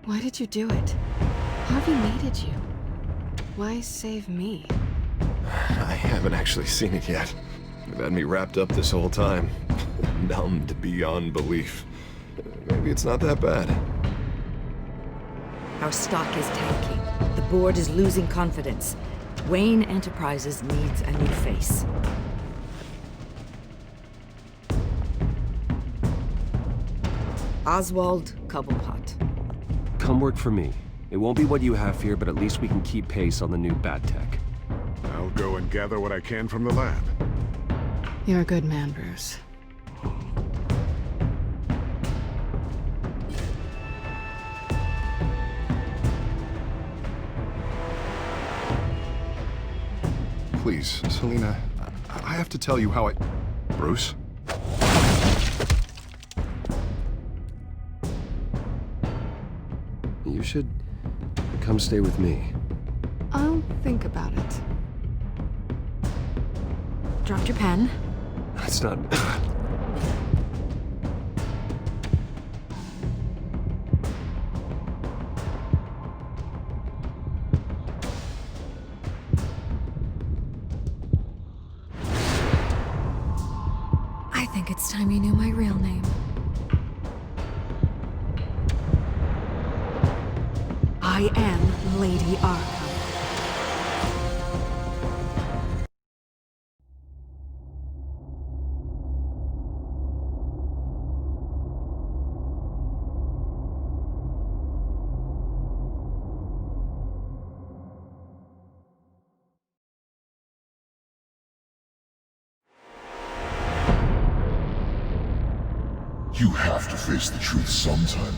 Why did you do it? Harvey needed you. Why save me? I haven't actually seen it yet. You've had me wrapped up this whole time. Numbed beyond belief. Maybe it's not that bad. Our stock is tanking. The board is losing confidence. Wayne Enterprises needs a new face. Oswald Cobblepot. Come work for me. It won't be what you have here, but at least we can keep pace on the new bat tech. I'll go and gather what I can from the lab. You're a good man, Bruce. Please, Selina, I have to tell you how I... Bruce? You should come stay with me. I'll think about it. Dropped your pen. That's not... I think it's time you knew my real name. I am Lady Arkham. You have to face the truth sometime.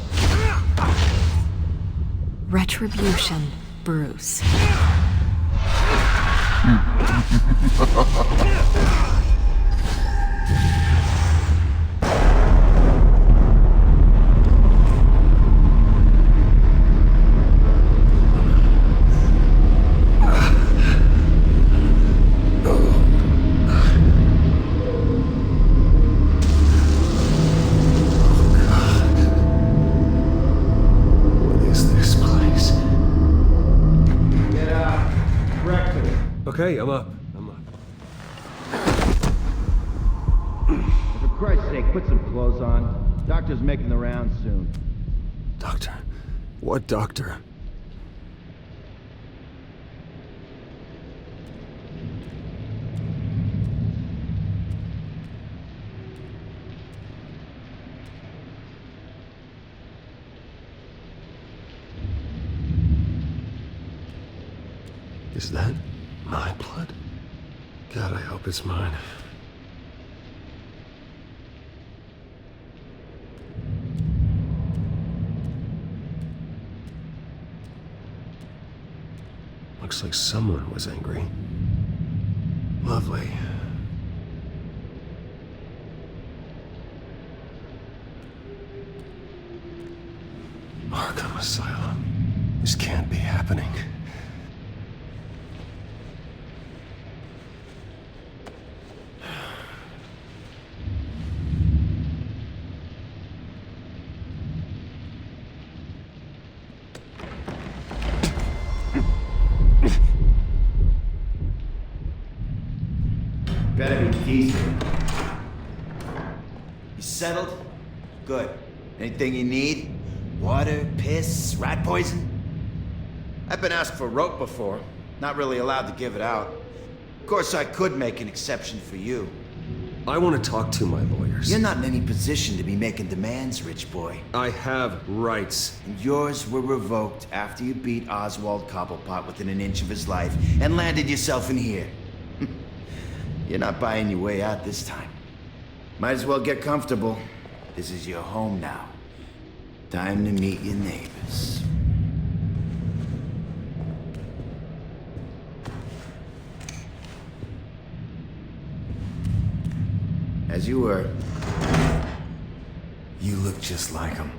Retribution, Bruce. Okay, I'm up. For Christ's sake, put some clothes on. Doctor's making the rounds soon. Doctor? What doctor? Is that my blood? God, I hope it's mine. Looks like someone was angry. Lovely. Arkham Asylum. This can't be happening. Better be decent. You settled? Good. Anything you need? Water, piss, rat poison? I've been asked for rope before. Not really allowed to give it out. Of course, I could make an exception for you. I want to talk to my lawyers. You're not in any position to be making demands, rich boy. I have rights. And yours were revoked after you beat Oswald Cobblepot within an inch of his life and landed yourself in here. You're not buying your way out this time. Might as well get comfortable. This is your home now. Time to meet your neighbors. As you were. You look just like him.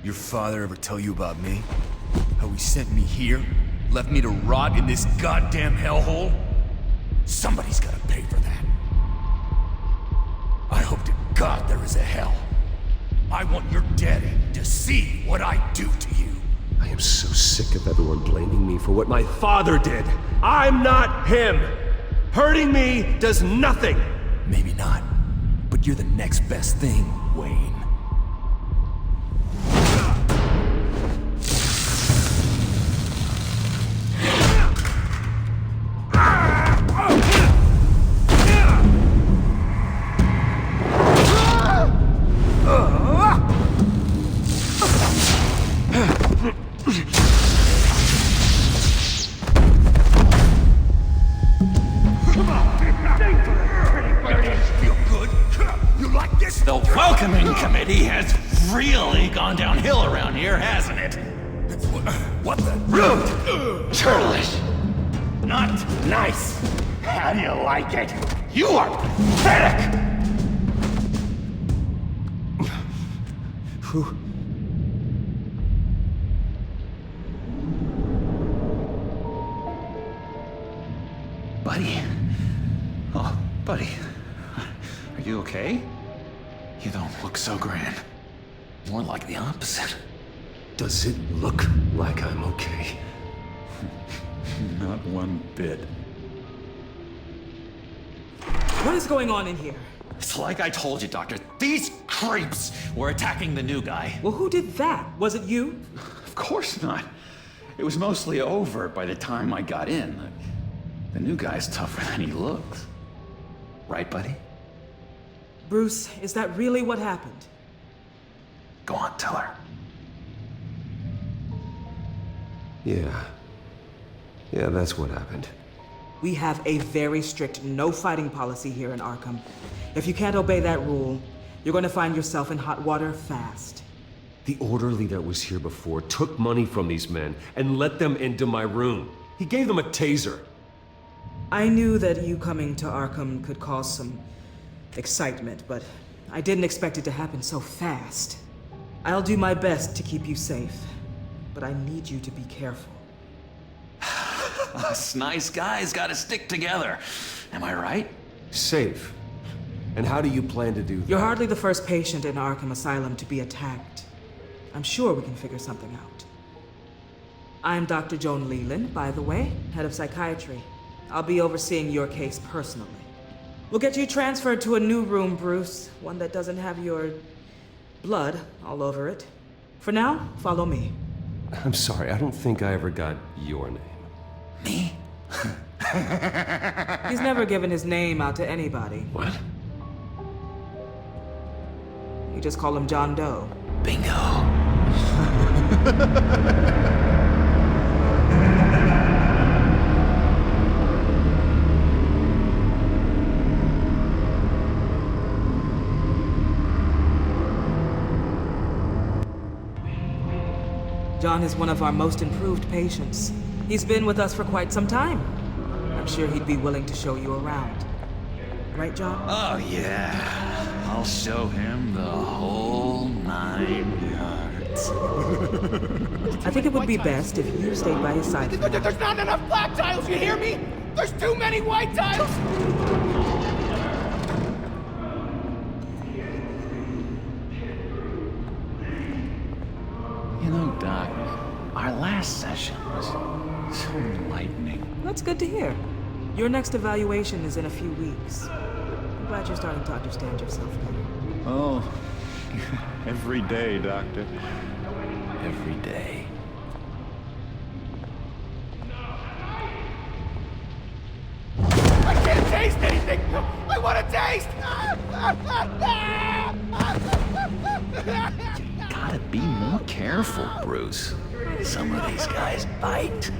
Your father ever tell you about me? How he sent me here? Left me to rot in this goddamn hellhole? Somebody's gotta pay for that. I hope to God there is a hell. I want your daddy to see what I do to you. I'm so sick of everyone blaming me for what my father did. I'm not him! Hurting me does nothing! Maybe not, but you're the next best thing, Wayne. The welcoming committee has really gone downhill around here, hasn't it? What the? Rude! Churlish! Not nice! How do you like it? You are pathetic! Buddy? Oh, buddy. Are you okay? You don't look so grand. More like the opposite. Does it look like I'm okay? Not one bit. What is going on in here? It's like I told you, Doctor. These creeps were attacking the new guy. Well, who did that? Was it you? Of course not. It was mostly over by the time I got in. The new guy's tougher than he looks. Right, buddy? Bruce, is that really what happened? Go on, tell her. Yeah, that's what happened. We have a very strict no fighting policy here in Arkham. If you can't obey that rule, you're going to find yourself in hot water fast. The orderly that was here before took money from these men and let them into my room. He gave them a taser. I knew that you coming to Arkham could cause some excitement, but I didn't expect it to happen so fast. I'll do my best to keep you safe, but I need you to be careful. Us nice guys gotta stick together. Am I right? Safe. And how do you plan to do that? You're hardly the first patient in Arkham Asylum to be attacked. I'm sure we can figure something out. I'm Dr. Joan Leland, by the way, head of psychiatry. I'll be overseeing your case personally. We'll get you transferred to a new room, Bruce. One that doesn't have your blood all over it. For now, follow me. I'm sorry, I don't think I ever got your name. Me? He's never given his name out to anybody. What? You just call him John Doe. Bingo. John is one of our most improved patients. He's been with us for quite some time. I'm sure he'd be willing to show you around. Right, John? Oh, yeah. I'll show him the whole 9 yards. I think it would be best if you stayed by his side. There's not enough black tiles, you hear me? There's too many white tiles! You know, Doc, our last session was so enlightening. That's good to hear. Your next evaluation is in a few weeks. I'm glad you're starting to understand yourself better. Oh, every day, Doctor. Every day. I can't taste anything! I want to taste! Gotta be more careful, Bruce. Some of these guys bite.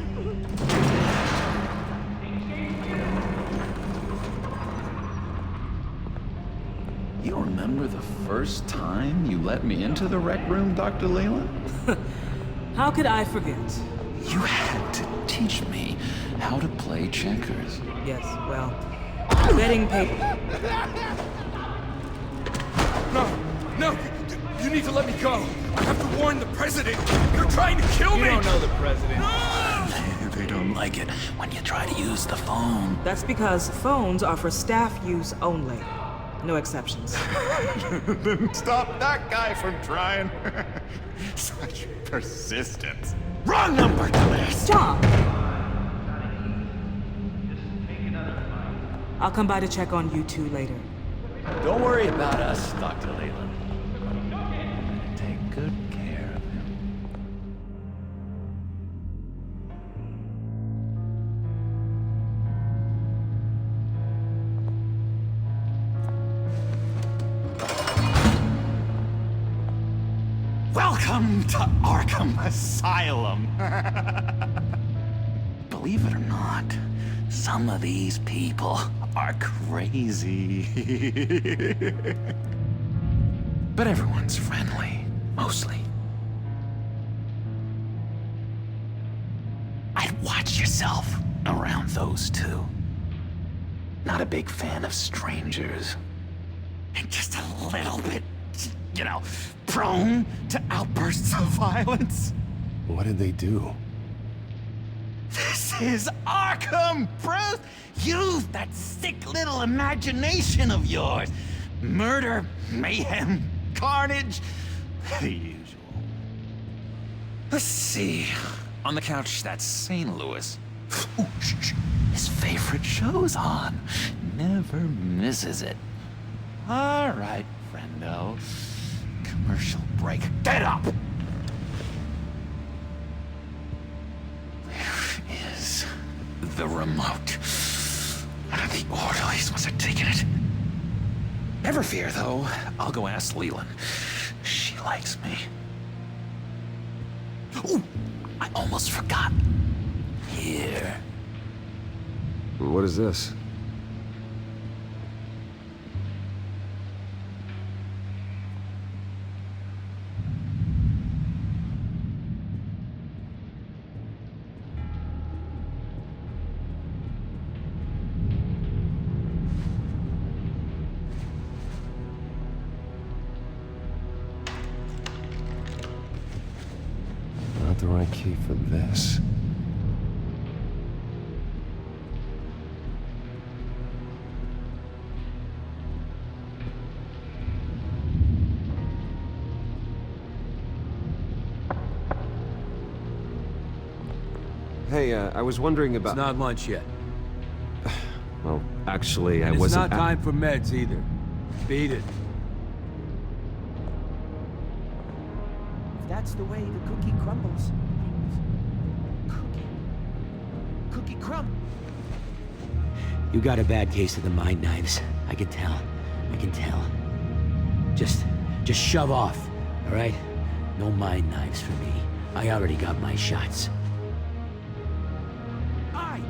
You remember the first time you let me into the rec room, Dr. Leland? How could I forget? You had to teach me how to play checkers. Yes, well, betting paper. No! You need to let me go! I have to warn the president! You're trying to kill me! You don't know the president. They don't like it when you try to use the phone. That's because phones are for staff use only. No exceptions. Then stop that guy from trying. Such persistence. Wrong number, dumbass! John! I'll come by to check on you two later. Don't worry about us, Dr. Leland. Take good care of him. Welcome to Arkham Asylum. Believe it or not, some of these people are crazy. But everyone's friendly, mostly. I'd watch yourself around those two. Not a big fan of strangers. And just a little bit, you know, prone to outbursts of violence. What did they do? This is Arkham, Bruce! Use that sick little imagination of yours. Murder, mayhem, carnage, the usual. Let's see. On the couch, that's St. Louis. Ooh, shh. His favorite show's on. Never misses it. All right, friendo. Commercial break. Get up! Where is the remote? One of the orderlies must have taken it. Never fear, though. I'll go ask Leland. She likes me. Ooh, I almost forgot. Here. What is this? Not the right key for this. Hey, I was wondering about... It's not lunch yet. Well, actually, I It's wasn't... not time for meds either. Beat it. If that's the way the cookie crumbles. Cookie crumb. You got a bad case of the mind knives. I can tell. I can tell. Just shove off, all right? No mind knives for me. I already got my shots. I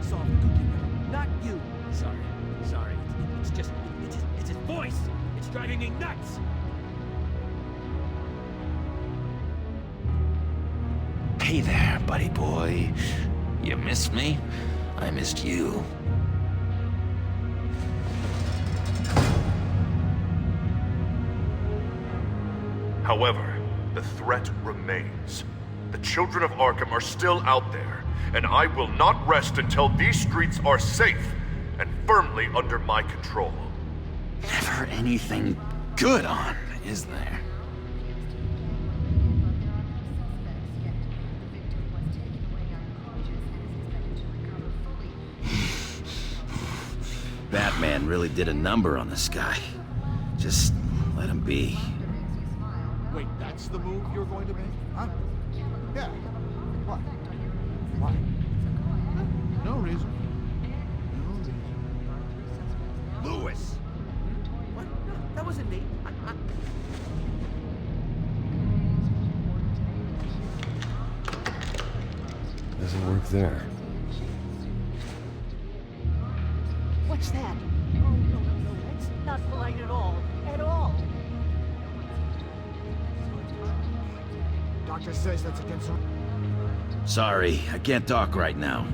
saw the cookie crumb, not you. Sorry. It's his voice. It's driving me nuts. Hey there, buddy boy. You missed me? I missed you. However, the threat remains. The children of Arkham are still out there, and I will not rest until these streets are safe and firmly under my control. Never anything good on, is there? Batman really did a number on this guy. Just let him be. Wait, that's the move you're going to make? Huh? Yeah. What? Why? No reason. Lewis! What? No, that wasn't me. Doesn't work there. What's that? Oh, no, that's not polite at all. At all. Doctor says that's against her. Sorry, I can't talk right now.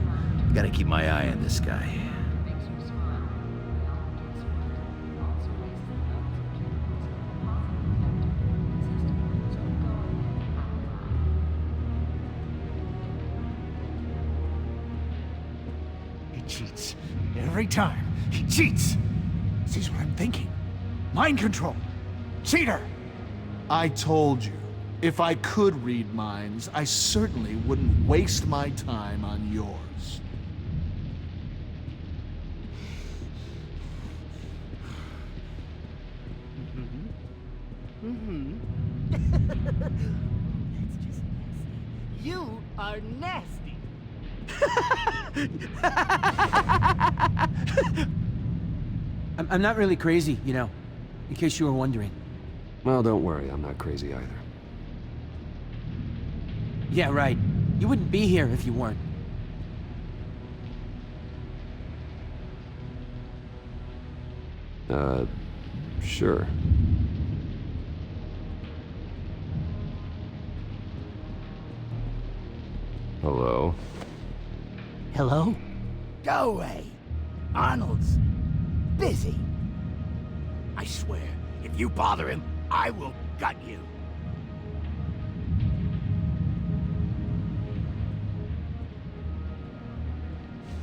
Gotta keep my eye on this guy. He cheats. Every time. He cheats. Sees what I'm thinking. Mind control. Cheater. I told you. If I could read minds, I certainly wouldn't waste my time on yours. That's just nasty. You are nasty. I'm not really crazy, you know, in case you were wondering. Well, don't worry, I'm not crazy either. Yeah, right. You wouldn't be here if you weren't. Sure. Hello? Hello? Go away. Arnold's busy. I swear, if you bother him, I will gut you.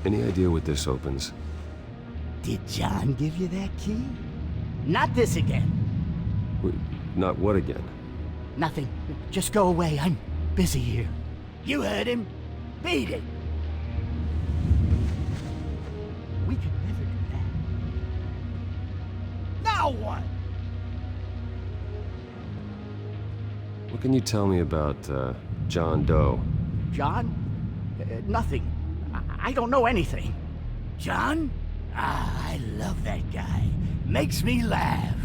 Any idea what this opens? Did John give you that key? Not this again. Not what again? Nothing. Just go away. I'm busy here. You heard him. Beat it. We could never do that. Now what? What can you tell me about, John Doe? John? Nothing. I don't know anything. John? Ah, I love that guy. Makes me laugh.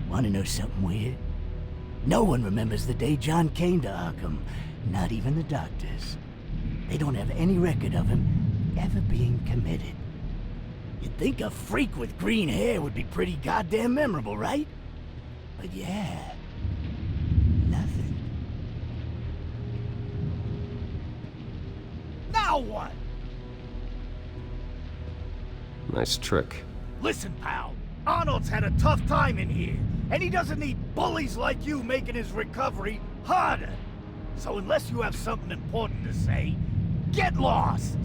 Wanna know something weird? No one remembers the day John came to Arkham. Not even the doctors. They don't have any record of him ever being committed. You'd think a freak with green hair would be pretty goddamn memorable, right? But yeah, nothing. Now what? Nice trick. Listen, pal. Arnold's had a tough time in here, and he doesn't need bullies like you making his recovery harder. So unless you have something important to say, get lost!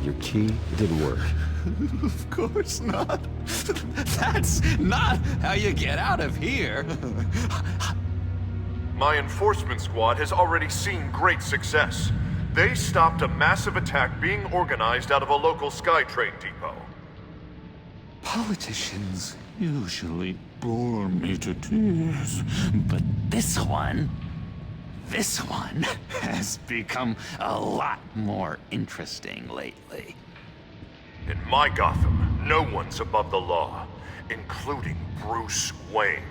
Your key didn't work. Of course not. That's not how you get out of here. My enforcement squad has already seen great success. They stopped a massive attack being organized out of a local SkyTrain depot. Politicians usually bore me to tears, but this one has become a lot more interesting lately. In my Gotham, no one's above the law, including Bruce Wayne.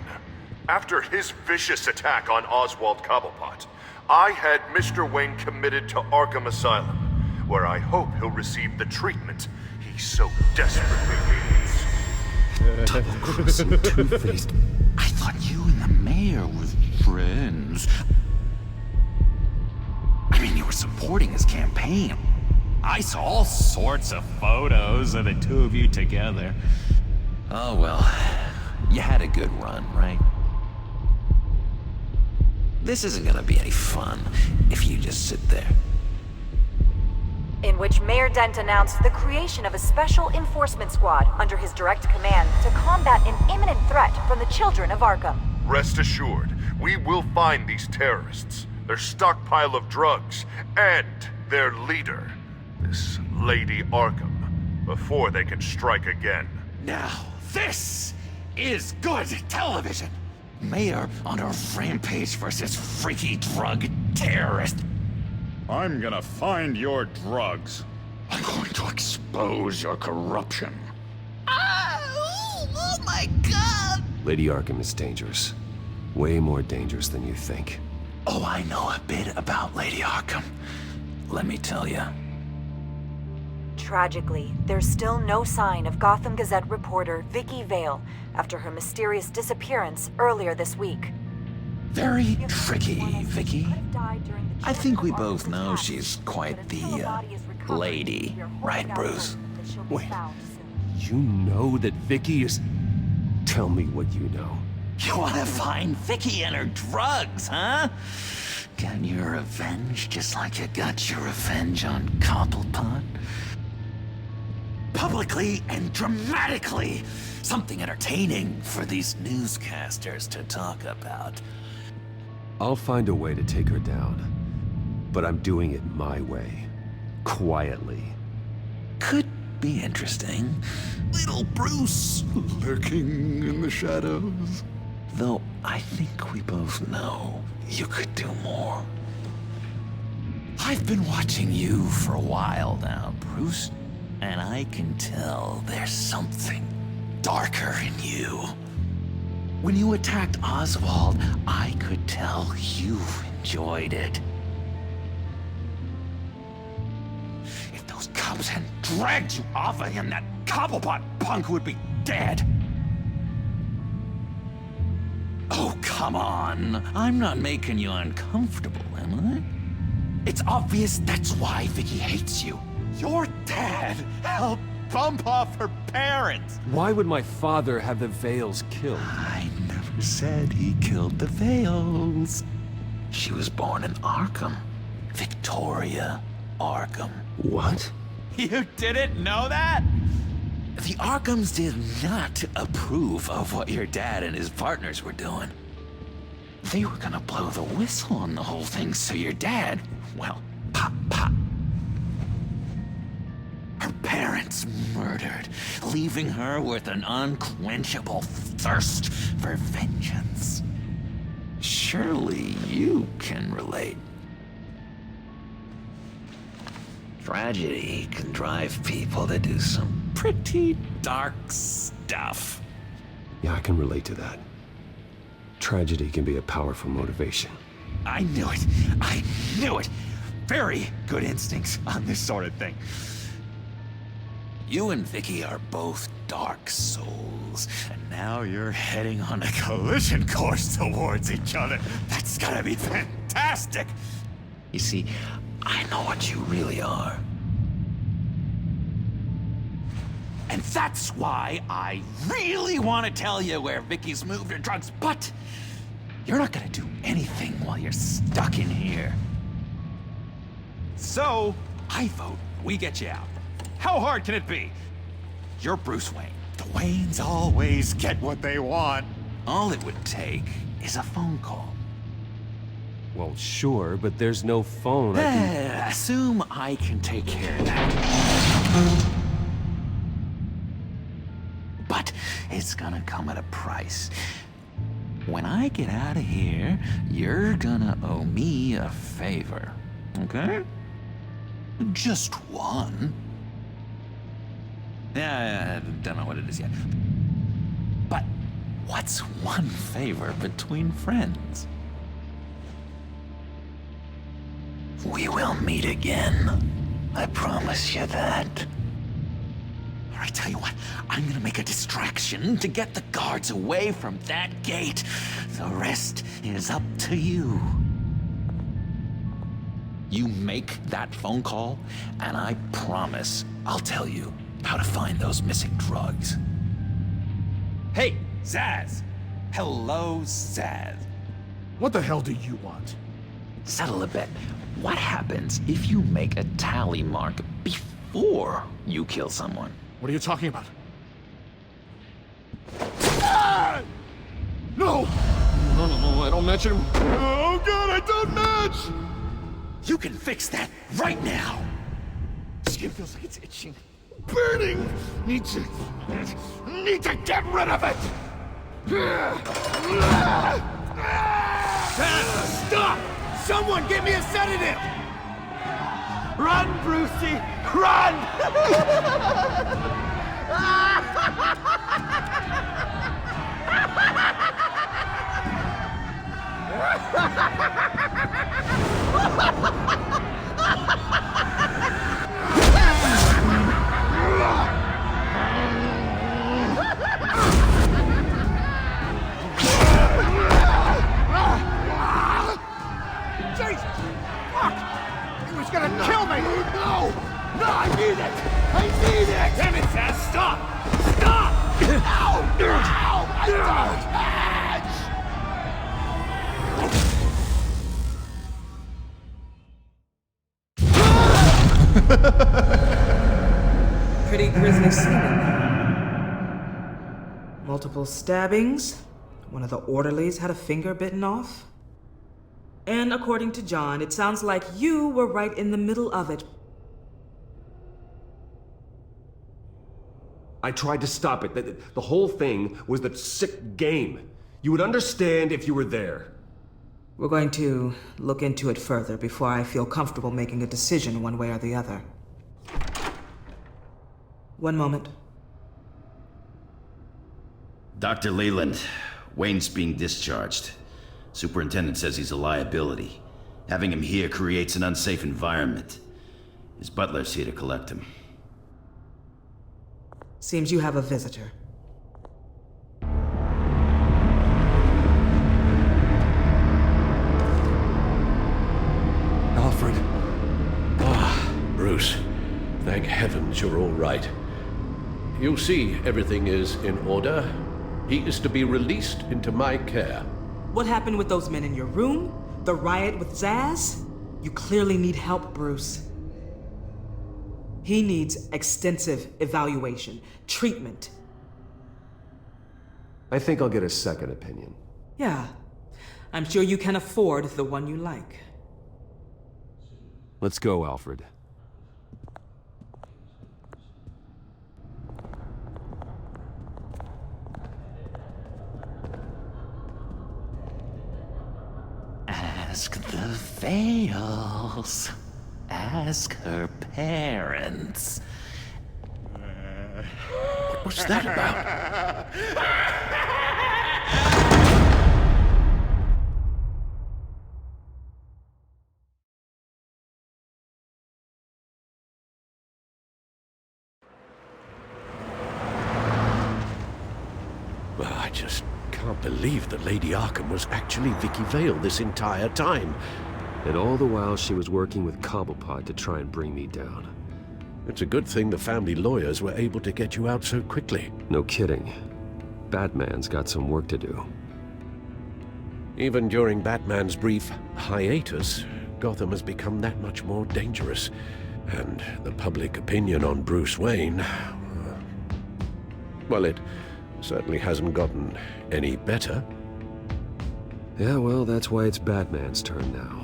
After his vicious attack on Oswald Cobblepot, I had Mr. Wayne committed to Arkham Asylum, where I hope he'll receive the treatment he so desperately needs. Double-crossing two-faced. I thought you and the mayor were friends. I mean, you were supporting his campaign. I saw all sorts of photos of the two of you together. Oh well, you had a good run, right? This isn't gonna be any fun if you just sit there. In which Mayor Dent announced the creation of a special enforcement squad under his direct command to combat an imminent threat from the children of Arkham. Rest assured, we will find these terrorists, their stockpile of drugs, and their leader, this Lady Arkham, before they can strike again. Now, this is good television! Mayor on a rampage versus freaky drug terrorist. I'm gonna find your drugs. I'm going to expose your corruption. Oh my god! Lady Arkham is dangerous. Way more dangerous than you think. Oh, I know a bit about Lady Arkham. Let me tell you. Tragically, there's still no sign of Gotham Gazette reporter Vicky Vale after her mysterious disappearance earlier this week. Very tricky, Vicky. I think we both know she's quite the, lady, right, Bruce? Wait, you know that Vicky is... Tell me what you know. You wanna find Vicky and her drugs, huh? Get your revenge just like you got your revenge on Cobblepot? Publicly and dramatically! Something entertaining for these newscasters to talk about. I'll find a way to take her down. But I'm doing it my way. Quietly. Could be interesting. Little Bruce lurking in the shadows. Though I think we both know you could do more. I've been watching you for a while now, Bruce, and I can tell there's something darker in you. When you attacked Oswald, I could tell you enjoyed it. If those cops hadn't dragged you off of him, that Cobblepot punk would be dead. Oh, come on. I'm not making you uncomfortable, am I? It's obvious that's why Vicky hates you. Your dad helped bump off her parents. Why would my father have the Vales killed? I never said he killed the Vales. She was born in Arkham. Victoria Arkham. What? You didn't know that? The Arkhams did not approve of what your dad and his partners were doing. They were gonna blow the whistle on the whole thing, so your dad, well, pop, pop. Her parents murdered, leaving her with an unquenchable thirst for vengeance. Surely you can relate. Tragedy can drive people to do some pretty dark stuff. Yeah, I can relate to that. Tragedy can be a powerful motivation. I knew it. I knew it. Very good instincts on this sort of thing. You and Vicky are both dark souls, and now you're heading on a collision course towards each other. That's gotta be fantastic! You see, I know what you really are. And that's why I really want to tell you where Vicky's moved her drugs, but you're not gonna do anything while you're stuck in here. So, I vote we get you out. How hard can it be? You're Bruce Wayne. The Waynes always get what they want. All it would take is a phone call. Well, sure, but there's no phone. Assume I can take care of that. But it's gonna come at a price. When I get out of here, you're gonna owe me a favor, okay? Just one. Yeah, I don't know what it is yet. But what's one favor between friends? We will meet again. I promise you that. All right, tell you what, I'm gonna make a distraction to get the guards away from that gate. The rest is up to you. You make that phone call, and I promise I'll tell you how to find those missing drugs. Hey, Zaz! Hello, Zaz. What the hell do you want? Settle a bet. What happens if you make a tally mark before you kill someone? What are you talking about? Ah! No! No, I don't match him. Oh god, I don't match! You can fix that right now! Skin feels like it's itching. Burning! Need to get rid of it! Stop! Someone give me a sedative! Run, Brucey! Run! Jesus! Fuck! He was gonna kill me! No! Pretty grisly scene. Multiple stabbings. One of the orderlies had a finger bitten off. And according to John, it sounds like you were right in the middle of it. I tried to stop it. The whole thing was that sick game. You would understand if you were there. We're going to look into it further before I feel comfortable making a decision one way or the other. One moment. Dr. Leland, Wayne's being discharged. Superintendent says he's a liability. Having him here creates an unsafe environment. His butler's here to collect him. Seems you have a visitor. Alfred. Ah, Bruce. Thank heavens you're all right. You see, everything is in order. He is to be released into my care. What happened with those men in your room? The riot with Zaz? You clearly need help, Bruce. He needs extensive evaluation, treatment. I think I'll get a second opinion. Yeah, I'm sure you can afford the one you like. Let's go, Alfred. Ask the Vales. Ask her parents. What's that about? Well, I just can't believe that Lady Arkham was actually Vicky Vale this entire time. And all the while she was working with Cobblepot to try and bring me down. It's a good thing the family lawyers were able to get you out so quickly. No kidding. Batman's got some work to do. Even during Batman's brief hiatus, Gotham has become that much more dangerous. And the public opinion on Bruce Wayne... well, it certainly hasn't gotten any better. Yeah, well, that's why it's Batman's turn now.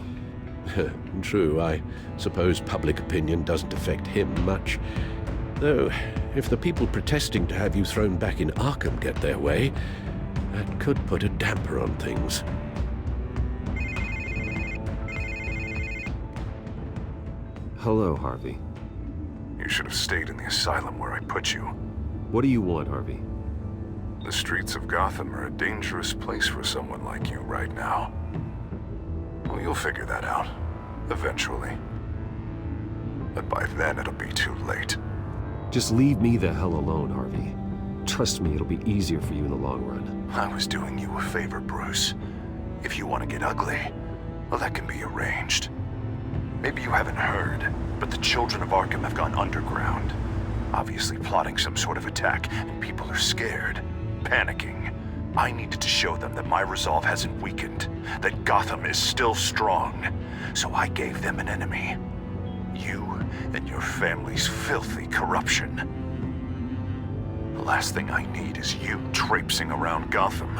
True, I suppose public opinion doesn't affect him much. Though, if the people protesting to have you thrown back in Arkham get their way, that could put a damper on things. Hello, Harvey. You should have stayed in the asylum where I put you. What do you want, Harvey? The streets of Gotham are a dangerous place for someone like you right now. Well, you'll figure that out, eventually. But by then, it'll be too late. Just leave me the hell alone, Harvey. Trust me, it'll be easier for you in the long run. I was doing you a favor, Bruce. If you want to get ugly, well, that can be arranged. Maybe you haven't heard, but the children of Arkham have gone underground. Obviously plotting some sort of attack, and people are scared, panicking. I needed to show them that my resolve hasn't weakened, that Gotham is still strong. So I gave them an enemy. You and your family's filthy corruption. The last thing I need is you traipsing around Gotham.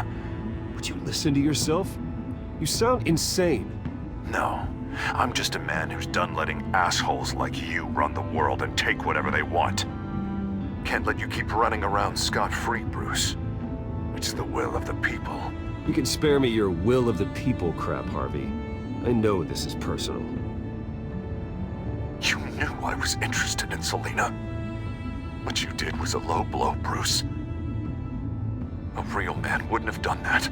Would you listen to yourself? You sound insane. No, I'm just a man who's done letting assholes like you run the world and take whatever they want. Can't let you keep running around scot-free, Bruce. It's the will of the people. You can spare me your will of the people crap, Harvey. I know this is personal. You knew I was interested in Selina. What you did was a low blow, Bruce. A real man wouldn't have done that.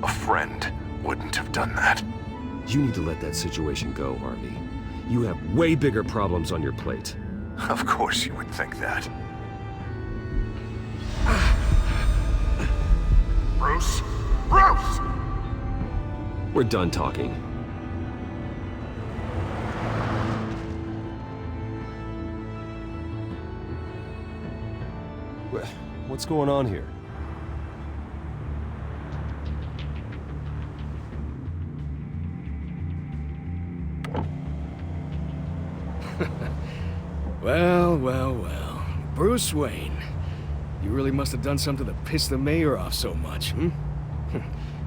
A friend wouldn't have done that. You need to let that situation go, Harvey. You have way bigger problems on your plate. Of course you would think that. Bruce? Bruce! We're done talking. What's going on here? Bruce Wayne. You really must have done something to piss the mayor off so much, hmm?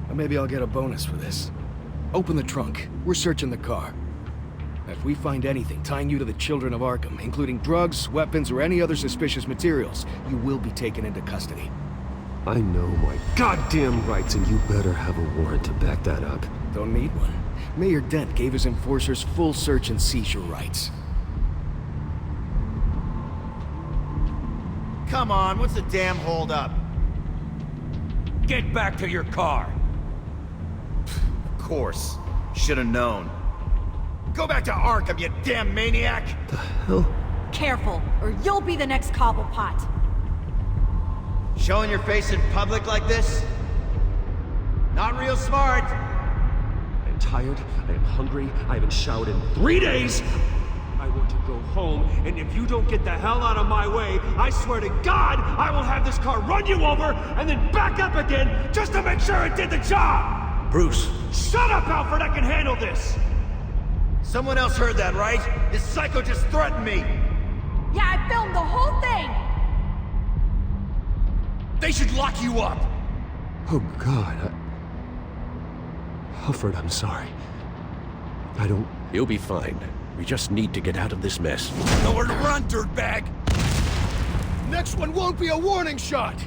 Or maybe I'll get a bonus for this. Open the trunk. We're searching the car. If we find anything tying you to the Children of Arkham, including drugs, weapons, or any other suspicious materials, you will be taken into custody. I know my goddamn rights, and you better have a warrant to back that up. Don't need one. Mayor Dent gave his enforcers full search and seizure rights. Come on, what's the damn holdup? Get back to your car! Of course. Should've known. Go back to Arkham, you damn maniac! The hell? Careful, or you'll be the next Cobblepot. Showing your face in public like this? Not real smart. I am tired, I am hungry, I haven't showered in 3 days! I want to go home, and if you don't get the hell out of my way, I swear to God, I will have this car run you over, and then back up again, just to make sure it did the job! Bruce! Shut up, Alfred, I can handle this! Someone else heard that, right? This psycho just threatened me! Yeah, I filmed the whole thing! They should lock you up! Oh God, Alfred, I'm sorry. I don't... You'll be fine. We just need to get out of this mess. Nowhere to run, dirtbag! Next one won't be a warning shot!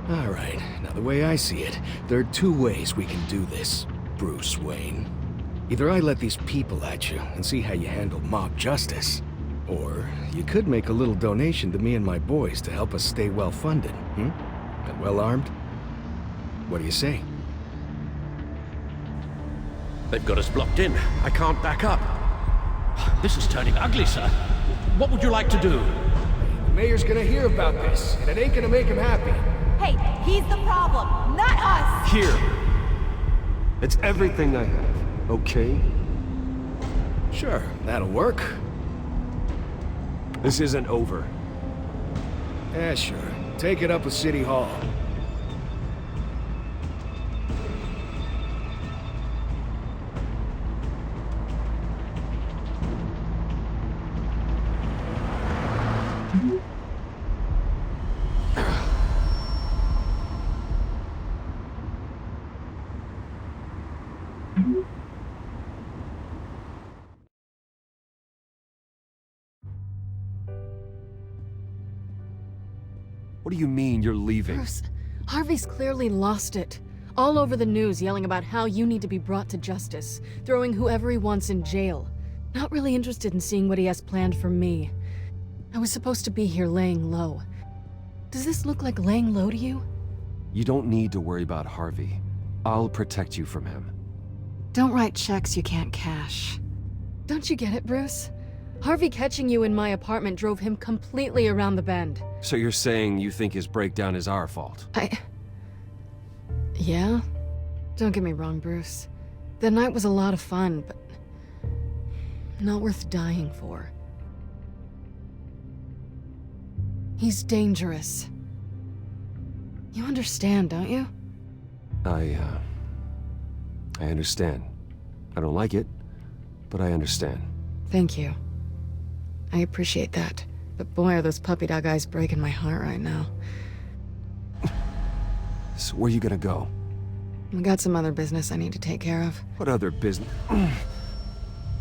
Alright, now the way I see it, there are 2 ways we can do this, Bruce Wayne. Either I let these people at you and see how you handle mob justice, or you could make a little donation to me and my boys to help us stay well-funded, hmm? And well-armed? What do you say? They've got us blocked in. I can't back up. This is turning ugly, sir. What would you like to do? The mayor's gonna hear about this, and it ain't gonna make him happy. Hey, he's the problem, not us! Here! It's everything I have, okay? Sure, that'll work. This isn't over. Yeah, sure. Take it up with City Hall. What do you mean you're leaving? Bruce, Harvey's clearly lost it. All over the news yelling about how you need to be brought to justice, throwing whoever he wants in jail. Not really interested in seeing what he has planned for me. I was supposed to be here laying low. Does this look like laying low to you? You don't need to worry about Harvey. I'll protect you from him. Don't write checks you can't cash. Don't you get it, Bruce? Harvey catching you in my apartment drove him completely around the bend. So you're saying you think his breakdown is our fault? Yeah? Don't get me wrong, Bruce. The night was a lot of fun, but not worth dying for. He's dangerous. You understand, don't you? I understand. I don't like it, but I understand. Thank you. I appreciate that. But boy, are those puppy dog eyes breaking my heart right now. So where are you gonna go? I got some other business I need to take care of. What other business?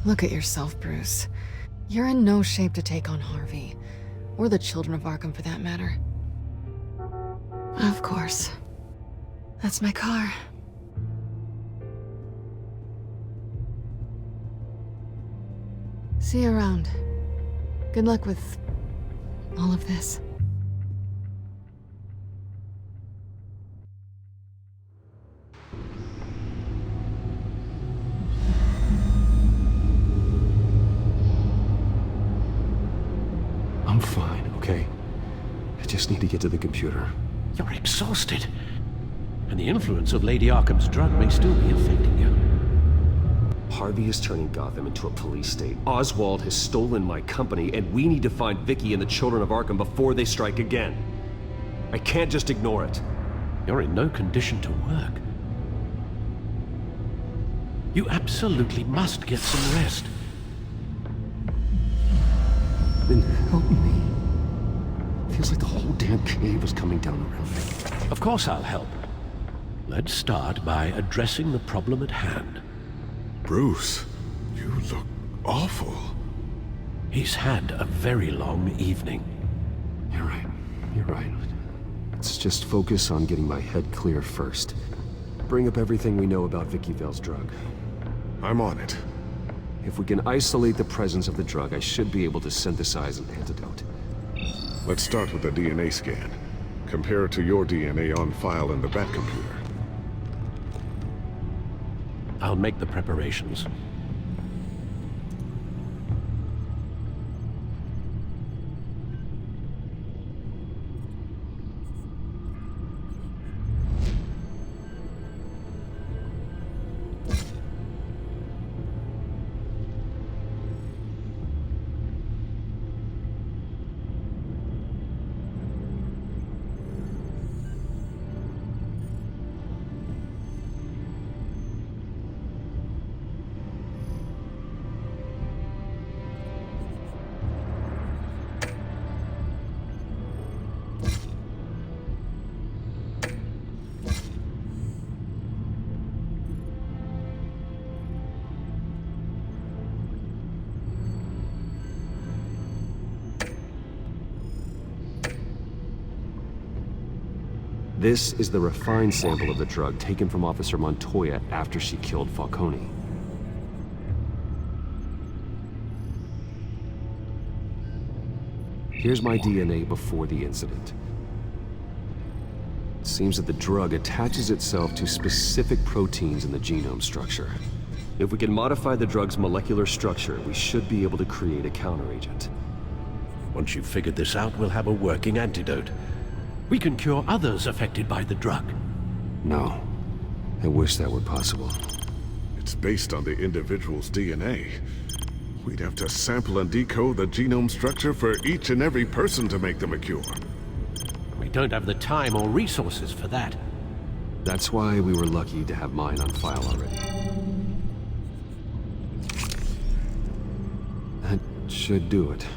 Look at yourself, Bruce. You're in no shape to take on Harvey. Or the Children of Arkham, for that matter. Of course. That's my car. See you around. Good luck with all of this. I'm fine, okay? I just need to get to the computer. You're exhausted. And the influence of Lady Arkham's drug may still be affecting you. Harvey is turning Gotham into a police state. Oswald has stolen my company, and we need to find Vicky and the Children of Arkham before they strike again. I can't just ignore it. You're in no condition to work. You absolutely must get some rest. Then help me. Feels like the whole damn cave was coming down around me. Of course I'll help. Let's start by addressing the problem at hand. Bruce, you look awful. He's had a very long evening. You're right. You're right. Let's just focus on getting my head clear first. Bring up everything we know about Vicky Vale's drug. I'm on it. If we can isolate the presence of the drug, I should be able to synthesize an antidote. Let's start with the DNA scan. Compare it to your DNA on file in the Batcomputer. I'll make the preparations. This is the refined sample of the drug taken from Officer Montoya after she killed Falcone. Here's my DNA before the incident. It seems that the drug attaches itself to specific proteins in the genome structure. If we can modify the drug's molecular structure, we should be able to create a counteragent. Once you've figured this out, we'll have a working antidote. We can cure others affected by the drug. No. I wish that were possible. It's based on the individual's DNA. We'd have to sample and decode the genome structure for each and every person to make them a cure. We don't have the time or resources for that. That's why we were lucky to have mine on file already. That should do it.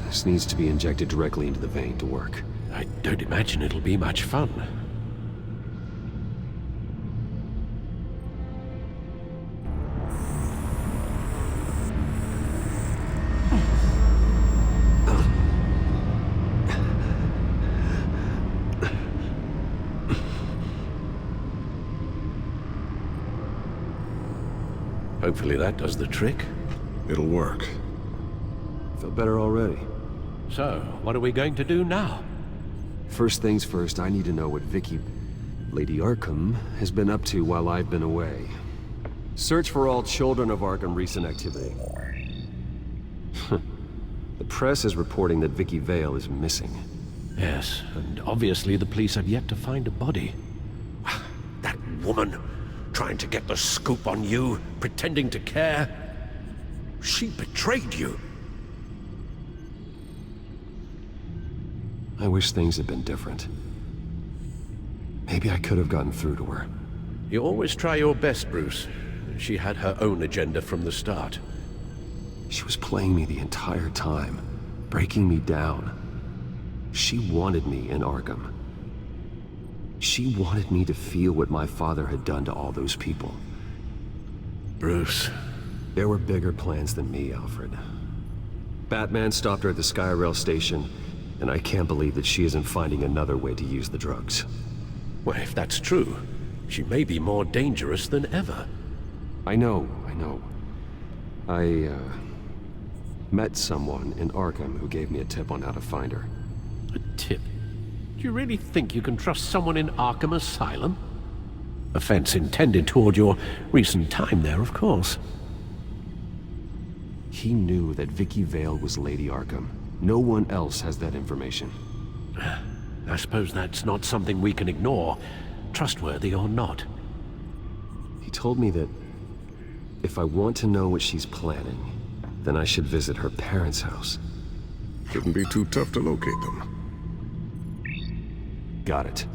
This needs to be injected directly into the vein to work. I don't imagine it'll be much fun. Hopefully that does the trick. It'll work. Feel better already. So, what are we going to do now? First things first, I need to know what Lady Arkham, has been up to while I've been away. Search for all children of Arkham recent activity. The press is reporting that Vicky Vale is missing. Yes, and obviously the police have yet to find a body. That woman, trying to get the scoop on you, pretending to care. She betrayed you. I wish things had been different. Maybe I could have gotten through to her. You always try your best, Bruce. She had her own agenda from the start. She was playing me the entire time, breaking me down. She wanted me in Arkham. She wanted me to feel what my father had done to all those people. Bruce. There were bigger plans than me, Alfred. Batman stopped her at the Skyrail station, and I can't believe that she isn't finding another way to use the drugs. Well, if that's true, she may be more dangerous than ever. I know. I met someone in Arkham who gave me a tip on how to find her. A tip? Do you really think you can trust someone in Arkham Asylum? Offense intended toward your recent time there, of course. He knew that Vicky Vale was Lady Arkham. No one else has that information. I suppose that's not something we can ignore, trustworthy or not. He told me that if I want to know what she's planning, then I should visit her parents' house. Shouldn't be too tough to locate them. Got it.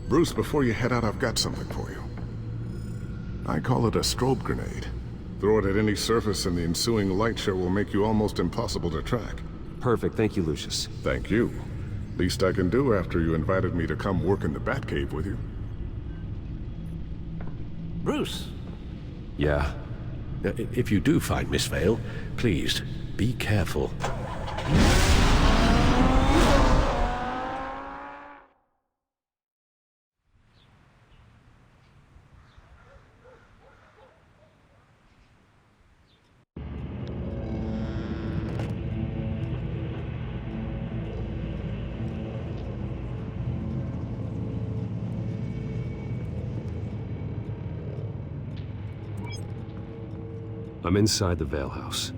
Bruce, before you head out, I've got something for you. I call it a strobe grenade. Throw it at any surface and the ensuing light show will make you almost impossible to track. Perfect, thank you, Lucius. Thank you. Least I can do after you invited me to come work in the Batcave with you. Bruce. Yeah? If you do find Miss Vale, please, be careful. I'm inside the Vale House.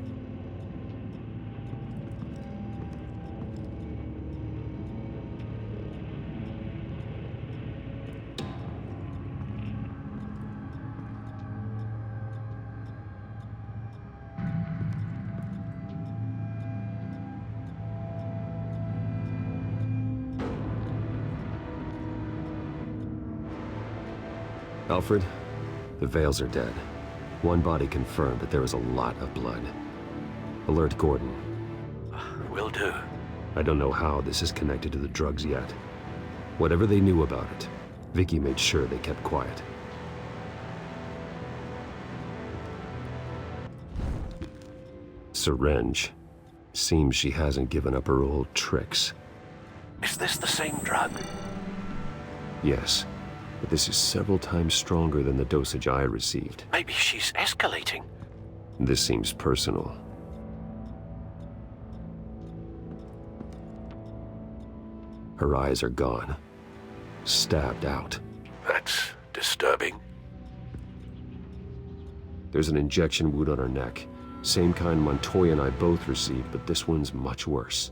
Alfred, the Vales are dead. One body confirmed, but there is a lot of blood. Alert Gordon. Will do. I don't know how this is connected to the drugs yet. Whatever they knew about it, Vicky made sure they kept quiet. Syringe. Seems she hasn't given up her old tricks. Is this the same drug? Yes, but this is several times stronger than the dosage I received. Maybe she's escalating. This seems personal. Her eyes are gone. Stabbed out. That's disturbing. There's an injection wound on her neck. Same kind Montoya and I both received, but this one's much worse.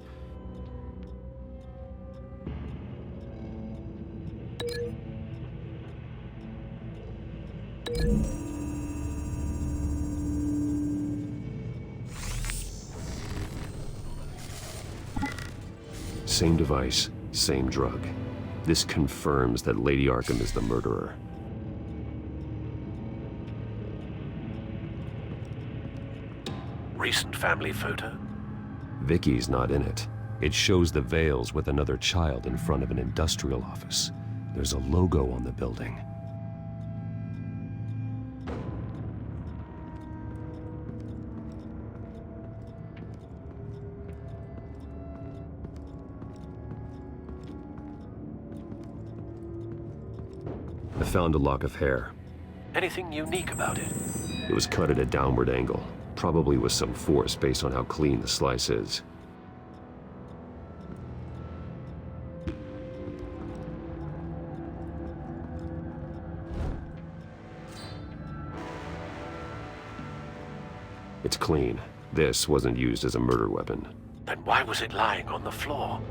Same device, same drug. This confirms that Lady Arkham is the murderer. Recent family photo? Vicky's not in it. It shows the Vales with another child in front of an industrial office. There's a logo on the building. I found a lock of hair. Anything unique about it? It was cut at a downward angle, probably with some force based on how clean the slice is. It's clean. This wasn't used as a murder weapon. Then why was it lying on the floor?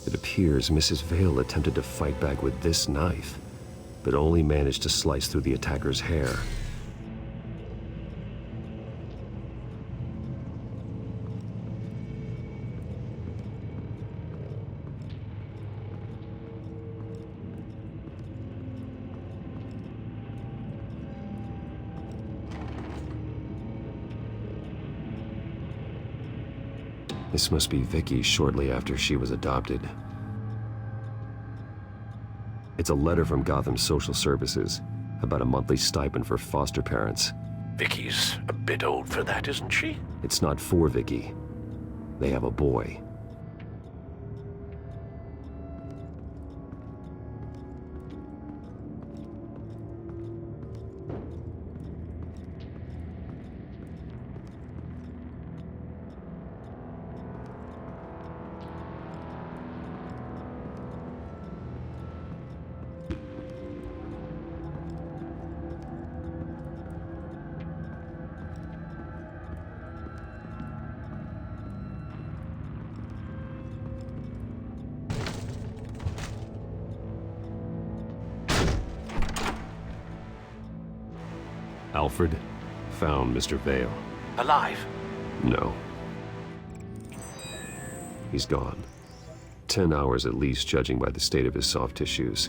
It appears Mrs. Vale attempted to fight back with this knife, but only managed to slice through the attacker's hair. This must be Vicky shortly after she was adopted. It's a letter from Gotham Social Services about a monthly stipend for foster parents. Vicky's a bit old for that, isn't she? It's not for Vicky. They have a boy. Alfred found Mr. Vale. Alive? No. He's gone. 10 hours at least, judging by the state of his soft tissues.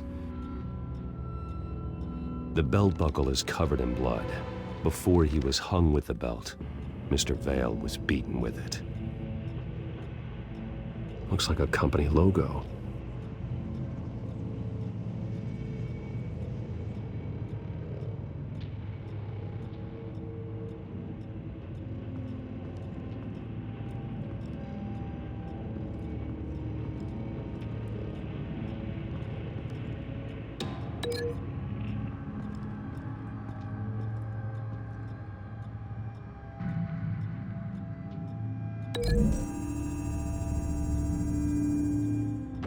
The belt buckle is covered in blood. Before he was hung with the belt, Mr. Vale was beaten with it. Looks like a company logo.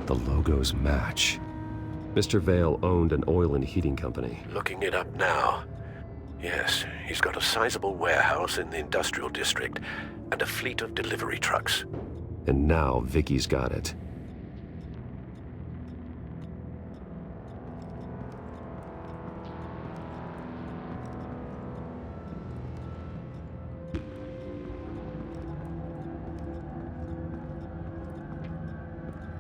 The logos match. Mr. Vale owned an oil and heating company. Looking it up now. Yes, he's got a sizable warehouse in the industrial district and a fleet of delivery trucks. And now Vicky's got it.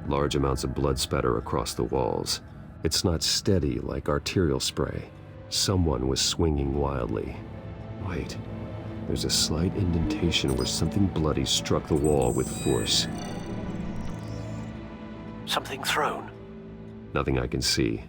Large amounts of blood spatter across the walls. It's not steady like arterial spray. Someone was swinging wildly. Wait, there's a slight indentation where something bloody struck the wall with force. Something thrown? Nothing I can see.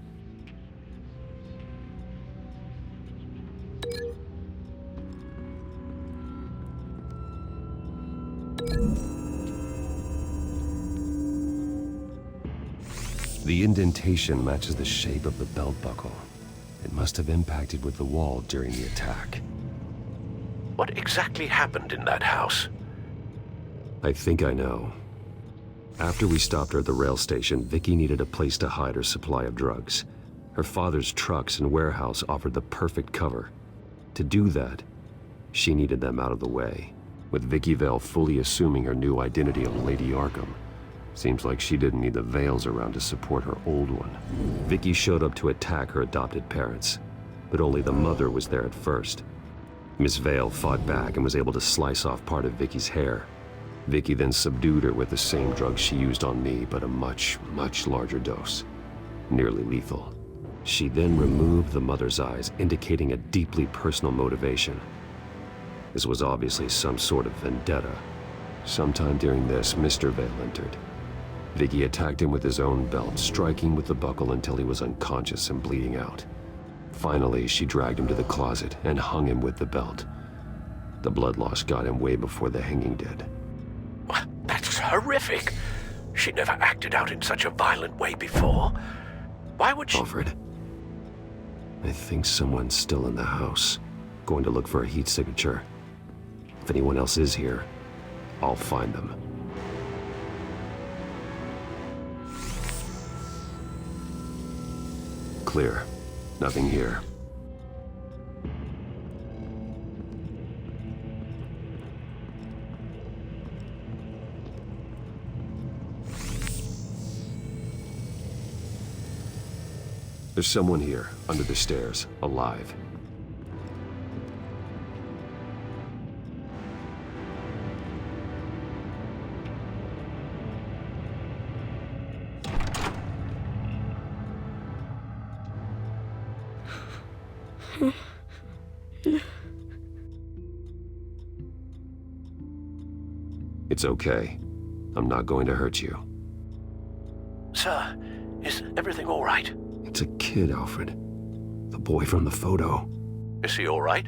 The indentation matches the shape of the belt buckle. It must have impacted with the wall during the attack. What exactly happened in that house? I think I know. After we stopped her at the rail station, Vicky needed a place to hide her supply of drugs. Her father's trucks and warehouse offered the perfect cover. To do that, she needed them out of the way, with Vicky Vale fully assuming her new identity of Lady Arkham. Seems like she didn't need the Vales around to support her old one. Vicky showed up to attack her adopted parents, but only the mother was there at first. Miss Vale fought back and was able to slice off part of Vicky's hair. Vicky then subdued her with the same drug she used on me, but a much, much larger dose. Nearly lethal. She then removed the mother's eyes, indicating a deeply personal motivation. This was obviously some sort of vendetta. Sometime during this, Mr. Vale entered. Vicky attacked him with his own belt, striking with the buckle until he was unconscious and bleeding out. Finally, she dragged him to the closet and hung him with the belt. The blood loss got him way before the hanging did. That's horrific. She never acted out in such a violent way before. Why would she— Alfred, I think someone's still in the house. Going to look for a heat signature. If anyone else is here, I'll find them. Clear. Nothing here. There's someone here, under the stairs, alive. It's okay. I'm not going to hurt you. Sir, is everything all right? It's a kid, Alfred. The boy from the photo. Is he all right?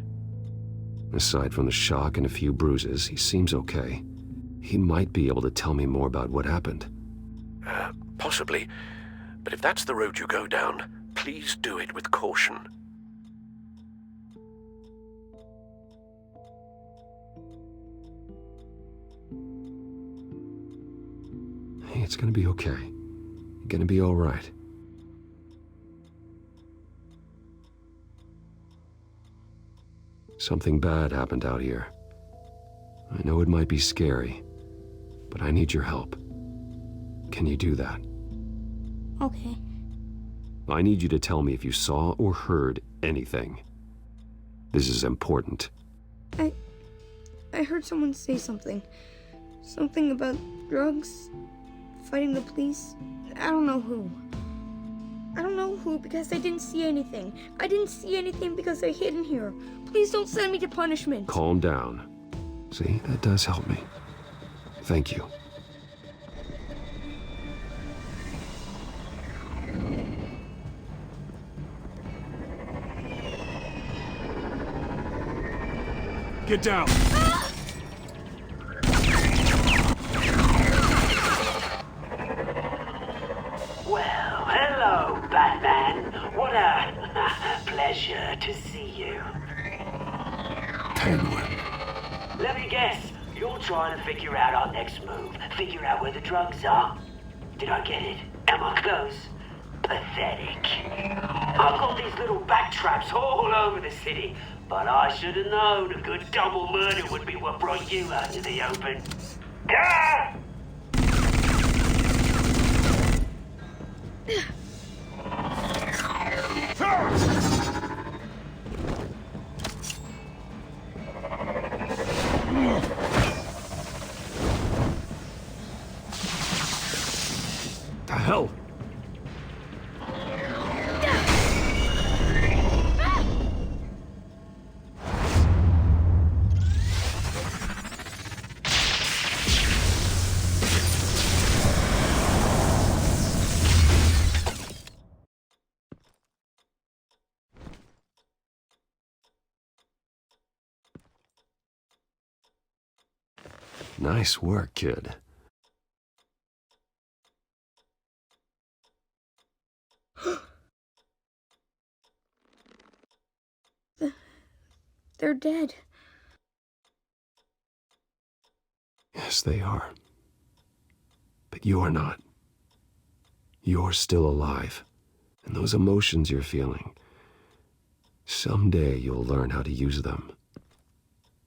Aside from the shock and a few bruises, he seems okay. He might be able to tell me more about what happened. Possibly. But if that's the road you go down, please do it with caution. Hey, it's gonna be okay. You're gonna be all right. Something bad happened out here. I know it might be scary, but I need your help. Can you do that? Okay. I need you to tell me if you saw or heard anything. This is important. I heard someone say something. Something about drugs, fighting the police. I don't know who. I don't know who because I didn't see anything. I didn't see anything because I hid in here. Please don't send me to punishment. Calm down. See, that does help me. Thank you. Get down! Well, hello, Batman. What a pleasure to see you. Penguin. Let me guess. You're trying to figure out our next move. Figure out where the drugs are. Did I get it? Am I close? Pathetic. I've got these little bat traps all over the city, but I should have known a good double murder would be what brought you out to the open. Ah! The hell? Nice work, kid. They're dead. Yes, they are. But you're not. You're still alive. And those emotions you're feeling, someday you'll learn how to use them.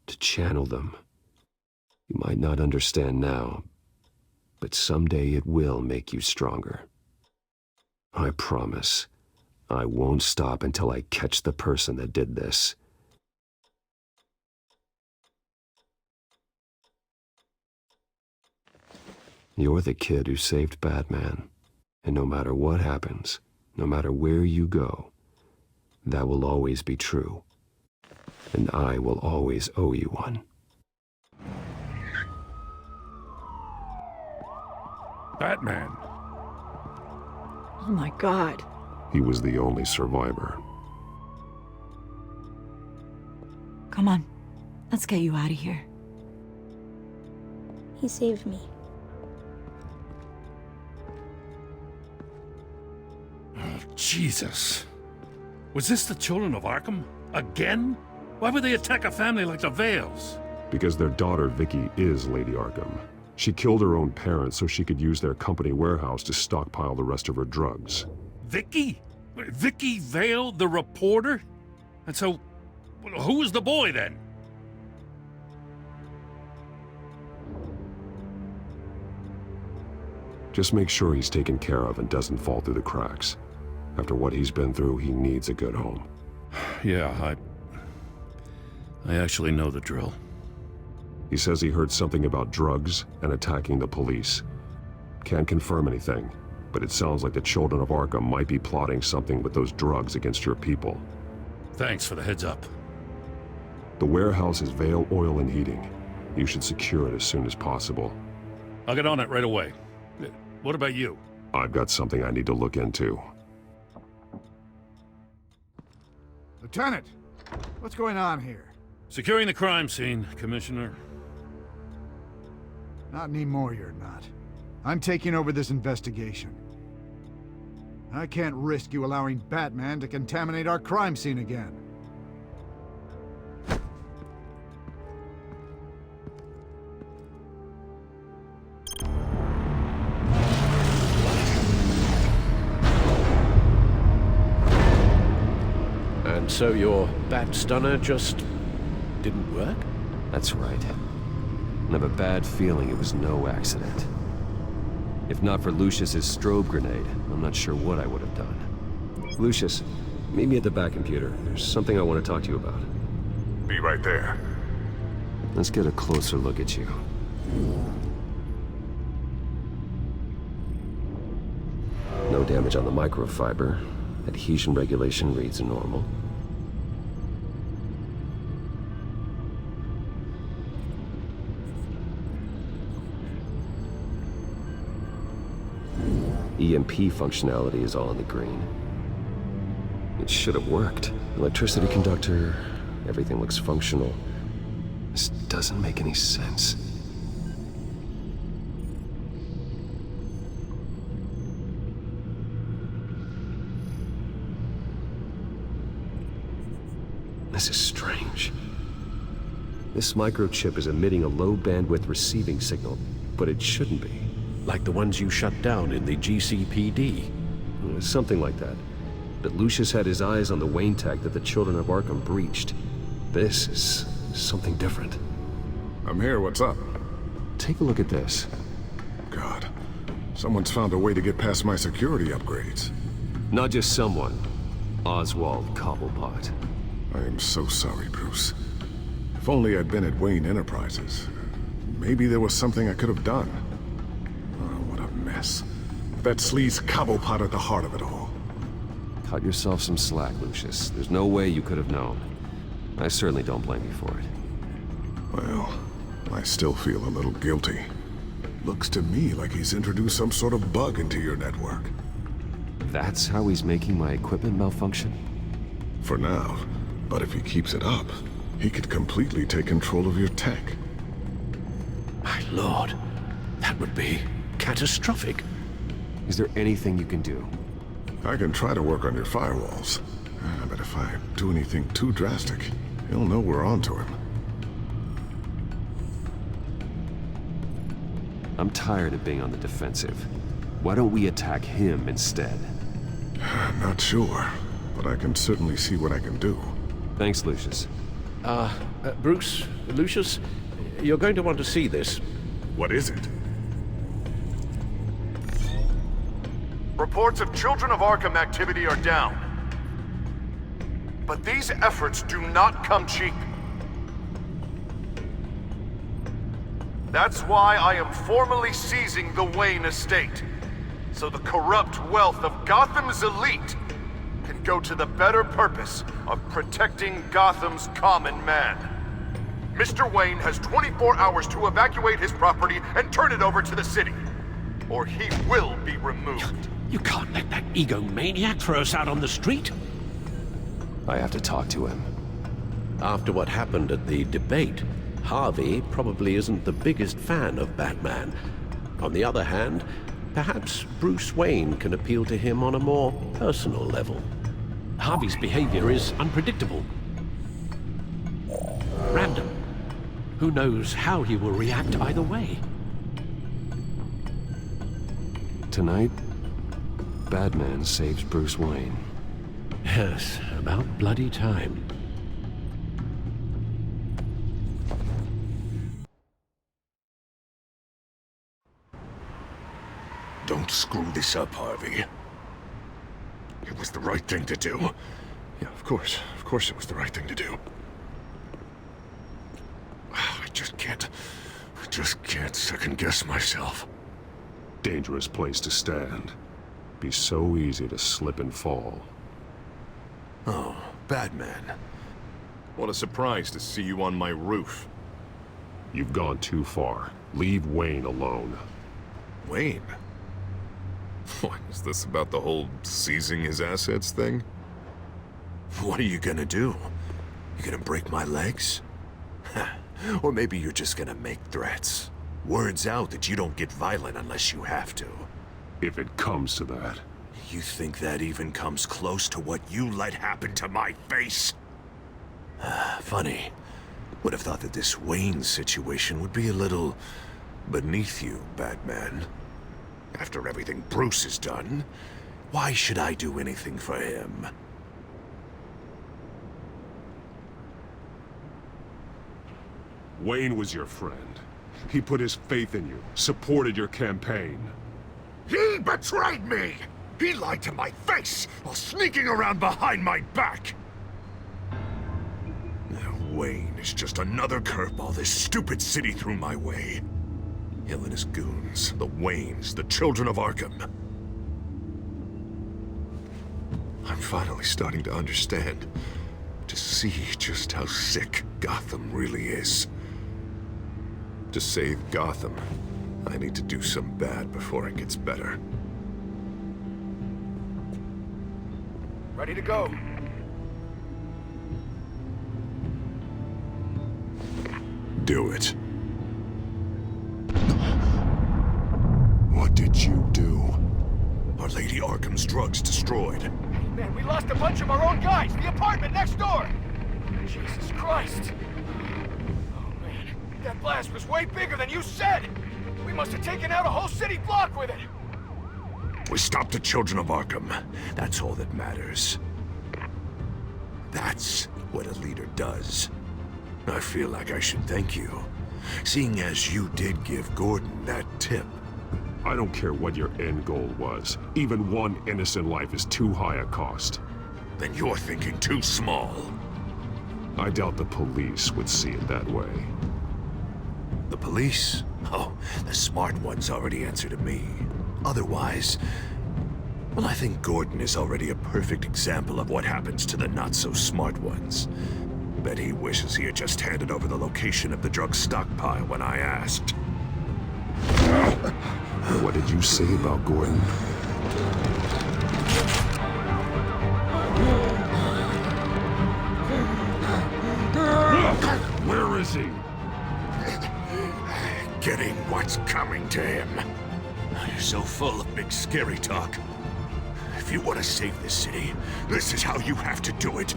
To channel them. You might not understand now, but someday it will make you stronger. I promise, I won't stop until I catch the person that did this. You're the kid who saved Batman, and no matter what happens, no matter where you go, that will always be true, and I will always owe you one. Batman. Oh my God. He was the only survivor. Come on. Let's get you out of here. He saved me. Oh, Jesus. Was this the children of Arkham? Again? Why would they attack a family like the Vales? Because their daughter, Vicky, is Lady Arkham. She killed her own parents so she could use their company warehouse to stockpile the rest of her drugs. Vicky? Vicky Vale, the reporter? And so, who was the boy then? Just make sure he's taken care of and doesn't fall through the cracks. After what he's been through, he needs a good home. Yeah, I actually know the drill. He says he heard something about drugs and attacking the police. Can't confirm anything, but it sounds like the children of Arkham might be plotting something with those drugs against your people. Thanks for the heads up. The warehouse is Vale Oil and Heating. You should secure it as soon as possible. I'll get on it right away. What about you? I've got something I need to look into. Lieutenant, what's going on here? Securing the crime scene, Commissioner. Not anymore, you're not. I'm taking over this investigation. I can't risk you allowing Batman to contaminate our crime scene again. And so your bat stunner just didn't work? That's right. I have a bad feeling it was no accident. If not for Lucius's strobe grenade, I'm not sure what I would have done. Lucius, meet me at the back computer. There's something I want to talk to you about. Be right there. Let's get a closer look at you. No damage on the microfiber. Adhesion regulation reads normal. EMP functionality is all in the green. It should have worked. Electricity conductor, everything looks functional. This doesn't make any sense. This is strange. This microchip is emitting a low-bandwidth receiving signal, but it shouldn't be. Like the ones you shut down in the GCPD. Something like that. But Lucius had his eyes on the Wayne tag that the Children of Arkham breached. This is something different. I'm here, what's up? Take a look at this. God, someone's found a way to get past my security upgrades. Not just someone. Oswald Cobblepot. I am so sorry, Bruce. If only I'd been at Wayne Enterprises. Maybe there was something I could have done. Oh, what a mess. That sleaze Cobblepot at the heart of it all. Cut yourself some slack, Lucius. There's no way you could have known. I certainly don't blame you for it. Well, I still feel a little guilty. Looks to me like he's introduced some sort of bug into your network. That's how he's making my equipment malfunction? For now. But if he keeps it up, he could completely take control of your tech. My lord, that would be catastrophic. Is there anything you can do? I can try to work on your firewalls. But if I do anything too drastic, he'll know we're onto him. I'm tired of being on the defensive. Why don't we attack him instead? Not sure, but I can certainly see what I can do. Thanks, Lucius. Bruce, Lucius, you're going to want to see this. What is it? Reports of Children of Arkham activity are down. But these efforts do not come cheap. That's why I am formally seizing the Wayne estate, so the corrupt wealth of Gotham's elite can go to the better purpose of protecting Gotham's common man. Mr. Wayne has 24 hours to evacuate his property and turn it over to the city, or he will be removed. You can't let that egomaniac throw us out on the street. I have to talk to him. After what happened at the debate, Harvey probably isn't the biggest fan of Batman. On the other hand, perhaps Bruce Wayne can appeal to him on a more personal level. Harvey's behavior is unpredictable. Random. Who knows how he will react either way? Tonight, Batman saves Bruce Wayne. Yes, about bloody time. Don't screw this up, Harvey. It was the right thing to do. Yeah, of course it was the right thing to do. I just can't second-guess myself. Dangerous place to stand. Be so easy to slip and fall. Oh, Batman. What a surprise to see you on my roof. You've gone too far. Leave Wayne alone. Wayne? What, is this about the whole seizing his assets thing? What are you gonna do? You gonna break my legs? Or maybe you're just gonna make threats. Words out that you don't get violent unless you have to. If it comes to that. You think that even comes close to what you let happen to my face? Funny. Would have thought that this Wayne situation would be a little beneath you, Batman. After everything Bruce has done, why should I do anything for him? Wayne was your friend. He put his faith in you, supported your campaign. He betrayed me! He lied to my face while sneaking around behind my back! Wayne is just another curveball this stupid city threw my way. Hill and his goons, the Waynes, the children of Arkham. I'm finally starting to understand, to see just how sick Gotham really is. To save Gotham, I need to do some bad before it gets better. Ready to go. Do it. What did you do? Our Lady Arkham's drugs destroyed. Man, we lost a bunch of our own guys. The apartment next door. Jesus Christ. Oh, man. That blast was way bigger than you said. We must have taken out a whole city block with it. We stopped the children of Arkham. That's all that matters. That's what a leader does. I feel like I should thank you, seeing as you did give Gordon that tip. I don't care what your end goal was. Even one innocent life is too high a cost. Then you're thinking too small. I doubt the police would see it that way. The police? Oh, the smart ones already answer to me. Otherwise, well, I think Gordon is already a perfect example of what happens to the not-so-smart ones. Bet he wishes he had just handed over the location of the drug stockpile when I asked. What did you say about Gordon? Where is he? Getting what's coming to him. You're so full of big scary talk. If you want to save this city, this is how you have to do it.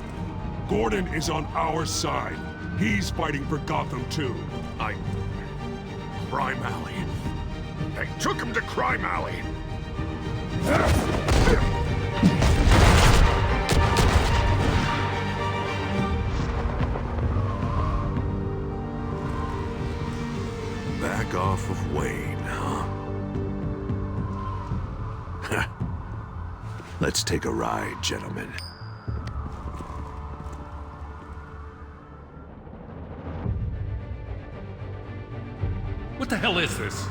Gordon is on our side. He's fighting for Gotham too. Crime Alley. They took him to Crime Alley. Back off of Wayne, huh? Let's take a ride, gentlemen. What the hell is this?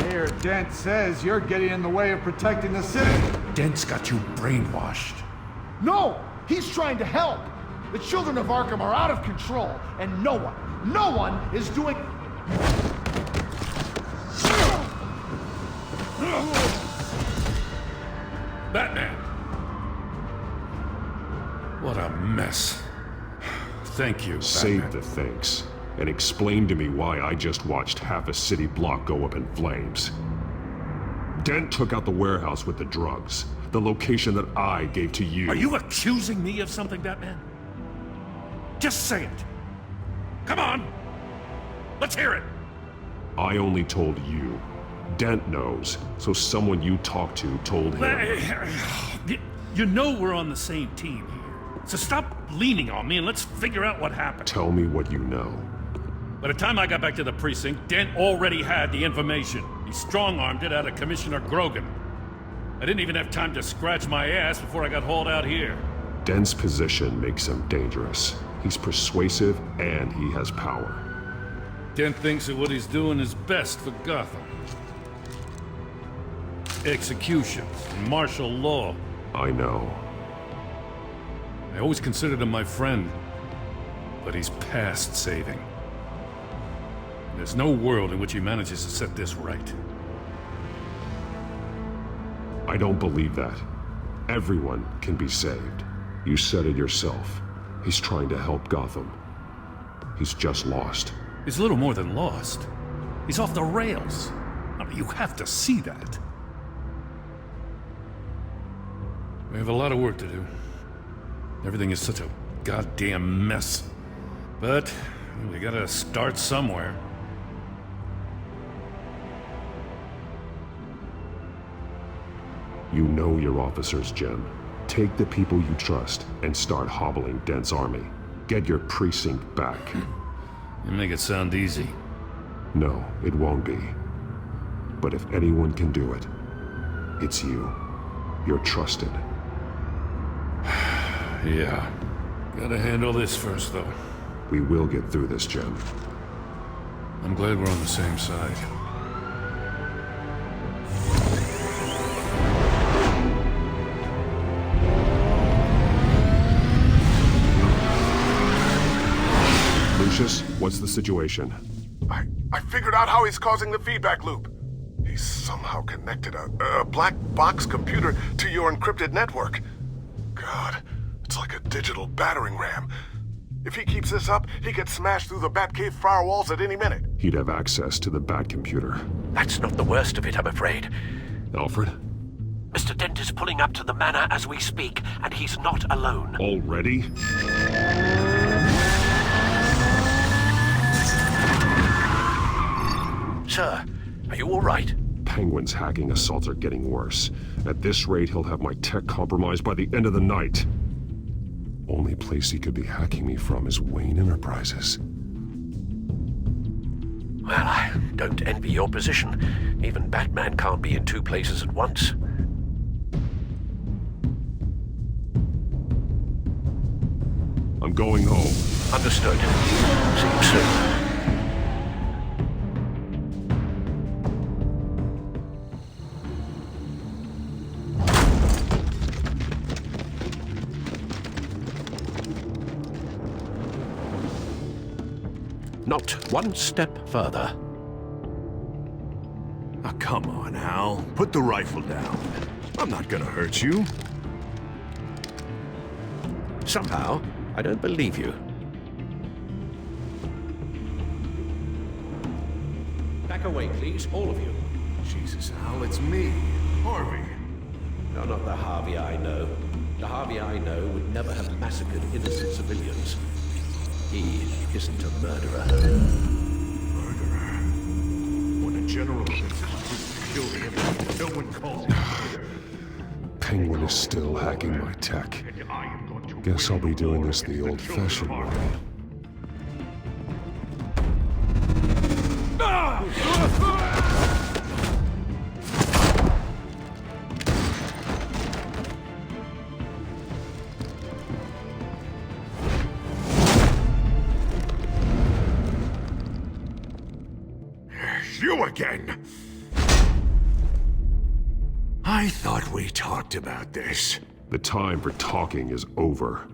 Mayor Dent says you're getting in the way of protecting the city. Dent's got you brainwashed. No! He's trying to help! The children of Arkham are out of control, and no one is doing... Batman! What a mess. Thank you, Batman. Save the thanks. And explain to me why I just watched half a city block go up in flames. Dent took out the warehouse with the drugs, the location that I gave to you. Are you accusing me of something, Batman? Just say it. Come on! Let's hear it! I only told you. Dent knows, so someone you talked to told him. You know we're on the same team here. So stop leaning on me and let's figure out what happened. Tell me what you know. By the time I got back to the precinct, Dent already had the information. He strong-armed it out of Commissioner Grogan. I didn't even have time to scratch my ass before I got hauled out here. Dent's position makes him dangerous. He's persuasive and he has power. Dent thinks that what he's doing is best for Gotham. Executions and martial law. I know. I always considered him my friend, but he's past saving. There's no world in which he manages to set this right. I don't believe that. Everyone can be saved. You said it yourself. He's trying to help Gotham. He's just lost. He's little more than lost. He's off the rails. I mean, you have to see that. We have a lot of work to do. Everything is such a goddamn mess. But we gotta start somewhere. You know your officers, Jim. Take the people you trust and start hobbling Dent's army. Get your precinct back. You make it sound easy. No, it won't be. But if anyone can do it, it's you. You're trusted. Yeah. Gotta handle this first, though. We will get through this, Jim. I'm glad we're on the same side. Lucius, what's the situation? I figured out how he's causing the feedback loop. He's somehow connected a black box computer to your encrypted network. God, it's like a digital battering ram. If he keeps this up, he gets smashed through the Batcave firewalls at any minute. He'd have access to the Bat computer. That's not the worst of it, I'm afraid. Alfred? Mr. Dent is pulling up to the manor as we speak, and he's not alone. Already? Sir, are you all right? Penguin's hacking assaults are getting worse. At this rate, he'll have my tech compromised by the end of the night. Only place he could be hacking me from is Wayne Enterprises. Well, I don't envy your position. Even Batman can't be in two places at once. I'm going home. Understood. See you soon. Not one step further. Oh, come on, Al. Put the rifle down. I'm not gonna hurt you. Somehow, I don't believe you. Back away, please, all of you. Jesus, Al, it's me, Harvey. You're not the Harvey I know. The Harvey I know would never have massacred innocent civilians. He isn't a murderer. Murderer? When a general killed him, no one calls him murderer. Penguin is still hacking my tech. Guess I'll be doing this the old-fashioned way. You again! I thought we talked about this. The time for talking is over.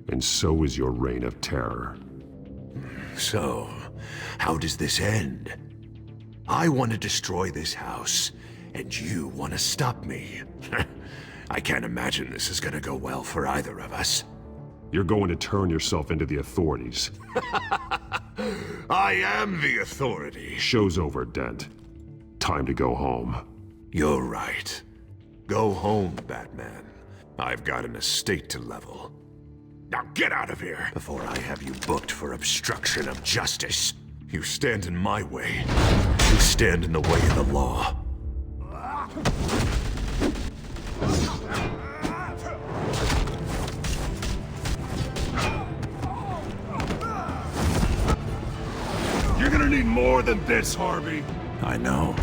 And so is your reign of terror. So, how does this end? I want to destroy this house, and you want to stop me. I can't imagine this is gonna go well for either of us. You're going to turn yourself into the authorities. I am the authority. Show's over, Dent. Time to go home. You're right. Go home, Batman. I've got an estate to level. Now get out of here before I have you booked for obstruction of justice. You stand in my way. You stand in the way of the law. You're gonna need more than this, Harvey. I know.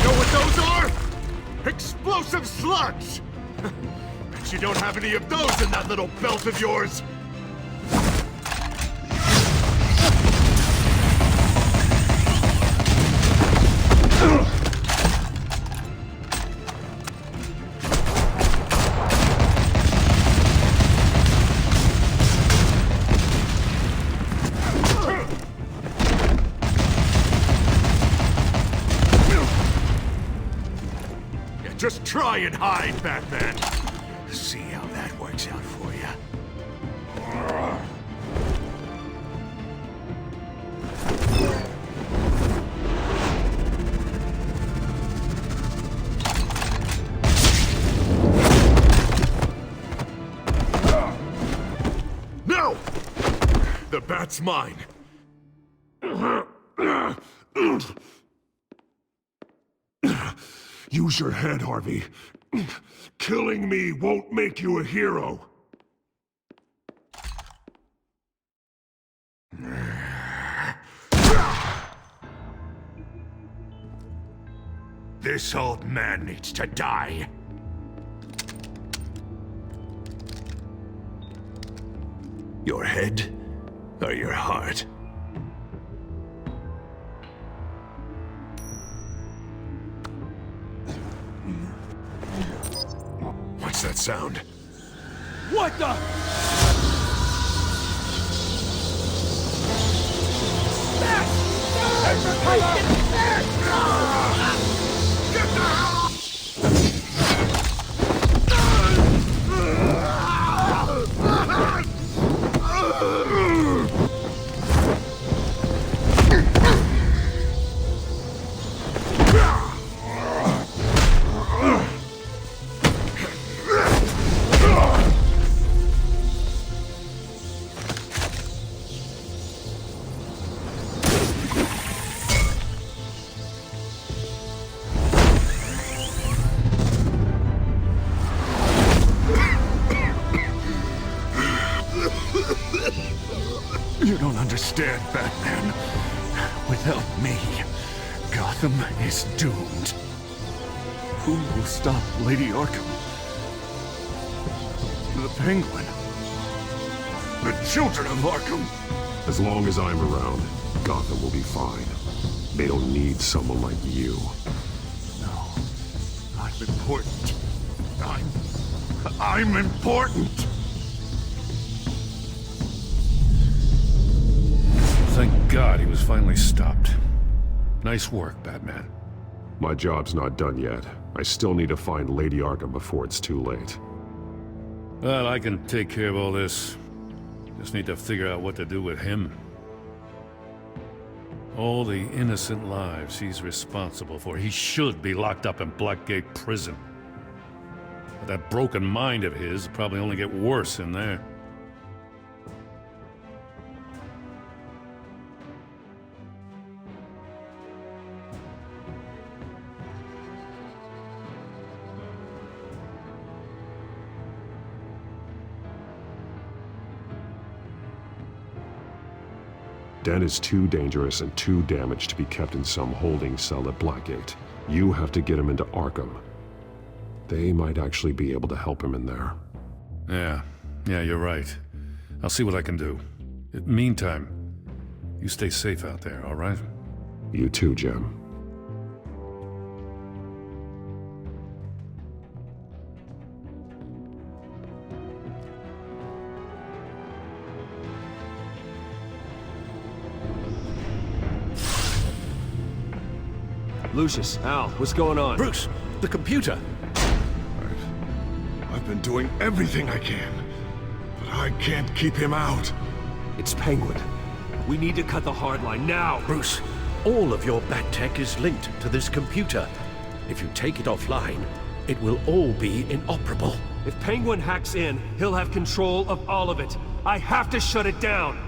Know what those are? Explosive slugs! Bet you don't have any of those in that little belt of yours! Just try and hide, Batman. See how that works out for you. No! The bat's mine. Use your head, Harvey. Killing me won't make you a hero. This old man needs to die. Your head or your heart? What's that sound? What the? You don't understand, Batman. Without me, Gotham is doomed. Who will stop Lady Arkham? The Penguin? The children of Arkham? As long as I'm around, Gotham will be fine. They don't need someone like you. No. I'm important. I'm important! Thank God he was finally stopped. Nice work, Batman. My job's not done yet. I still need to find Lady Arkham before it's too late. Well, I can take care of all this. Just need to figure out what to do with him. All the innocent lives he's responsible for. He should be locked up in Blackgate Prison. But that broken mind of his will probably only get worse in there. Den is too dangerous and too damaged to be kept in some holding cell at Blackgate. You have to get him into Arkham. They might actually be able to help him in there. Yeah, you're right. I'll see what I can do. Meantime, you stay safe out there, all right? You too, Jim. Lucius, Al, what's going on? Bruce, the computer! I've been doing everything I can, but I can't keep him out. It's Penguin. We need to cut the hard line now! Bruce, all of your bat tech is linked to this computer. If you take it offline, it will all be inoperable. If Penguin hacks in, he'll have control of all of it. I have to shut it down!